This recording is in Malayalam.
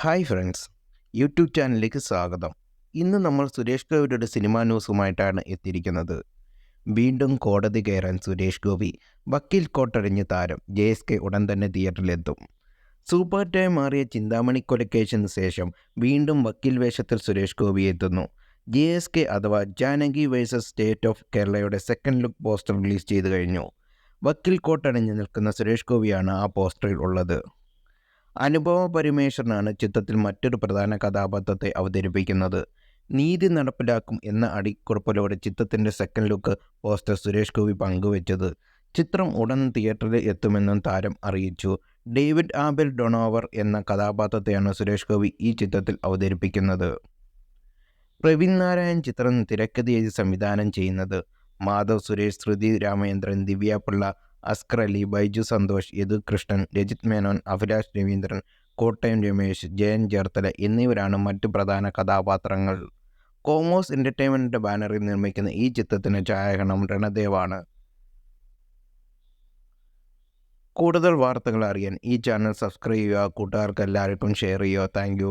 ഹായ് ഫ്രണ്ട്സ്, യൂട്യൂബ് ചാനലിലേക്ക് സ്വാഗതം. ഇന്ന് നമ്മൾ സുരേഷ് ഗോപിയുടെ സിനിമാ ന്യൂസുമായിട്ടാണ് എത്തിയിരിക്കുന്നത്. വീണ്ടും കോടതി കയറാൻ സുരേഷ് ഗോപി. വക്കീൽ കോട്ടടിഞ്ഞ് താരം JSK ഉടൻ തന്നെ തിയേറ്ററിലെത്തും. സൂപ്പർ ടൈം മാറിയ ചിന്താമണി കൊലക്കേസിന് ശേഷം വീണ്ടും വക്കീൽ വേഷത്തിൽ സുരേഷ് ഗോപി എത്തുന്നു. JSK അഥവാ ജാനകി വേഴ്സസ് സ്റ്റേറ്റ് ഓഫ് കേരളയുടെ സെക്കൻഡ് ലുക്ക് പോസ്റ്റർ റിലീസ് ചെയ്തു കഴിഞ്ഞു. വക്കീൽ കോട്ടണിഞ്ഞ് നിൽക്കുന്ന സുരേഷ് ഗോപിയാണ് ആ പോസ്റ്ററിൽ ഉള്ളത്. അനുപമ പരമേശ്വരനാണ് ചിത്രത്തിൽ മറ്റൊരു പ്രധാന കഥാപാത്രത്തെ അവതരിപ്പിക്കുന്നത്. നീതി നടപ്പിലാക്കും എന്ന അടിക്കുറിപ്പിലൂടെ ചിത്രത്തിൻ്റെ second look poster Suresh Gopi പങ്കുവച്ചത്. ചിത്രം ഉടൻ തിയേറ്ററിൽ എത്തുമെന്നും താരം അറിയിച്ചു. ഡേവിഡ് ആബൽ ഡൊണോവർ എന്ന കഥാപാത്രത്തെയാണ് സുരേഷ് ഗോപി ഈ ചിത്രത്തിൽ അവതരിപ്പിക്കുന്നത്. പ്രവീൺ നാരായൺ ചിത്രം തിരക്കഥ എഴുതി സംവിധാനം ചെയ്യുന്നത്. മാധവ് സുരേഷ്, ശ്രുതി രാമചന്ദ്രൻ, ദിവ്യ പിള്ള, അസ്കർ അലി, ബൈജു സന്തോഷ്, യദു കൃഷ്ണൻ, രജിത് മേനോൻ, അഭിലാഷ് രവീന്ദ്രൻ, കോട്ടയം രമേശ്, ജയൻ ചേർത്തല എന്നിവരാണ് മറ്റു പ്രധാന കഥാപാത്രങ്ങൾ. കോമോസ് എൻ്റർടൈൻമെൻറ്റിൻ്റെ ബാനറിൽ നിർമ്മിക്കുന്ന ഈ ചിത്രത്തിന് ഛായാഗ്രഹണം രണദേവാണ്. കൂടുതൽ വാർത്തകൾ അറിയാൻ ഈ ചാനൽ സബ്സ്ക്രൈബ് ചെയ്യുക, കൂട്ടുകാർക്ക് എല്ലാവർക്കും ഷെയർ ചെയ്യുക. താങ്ക്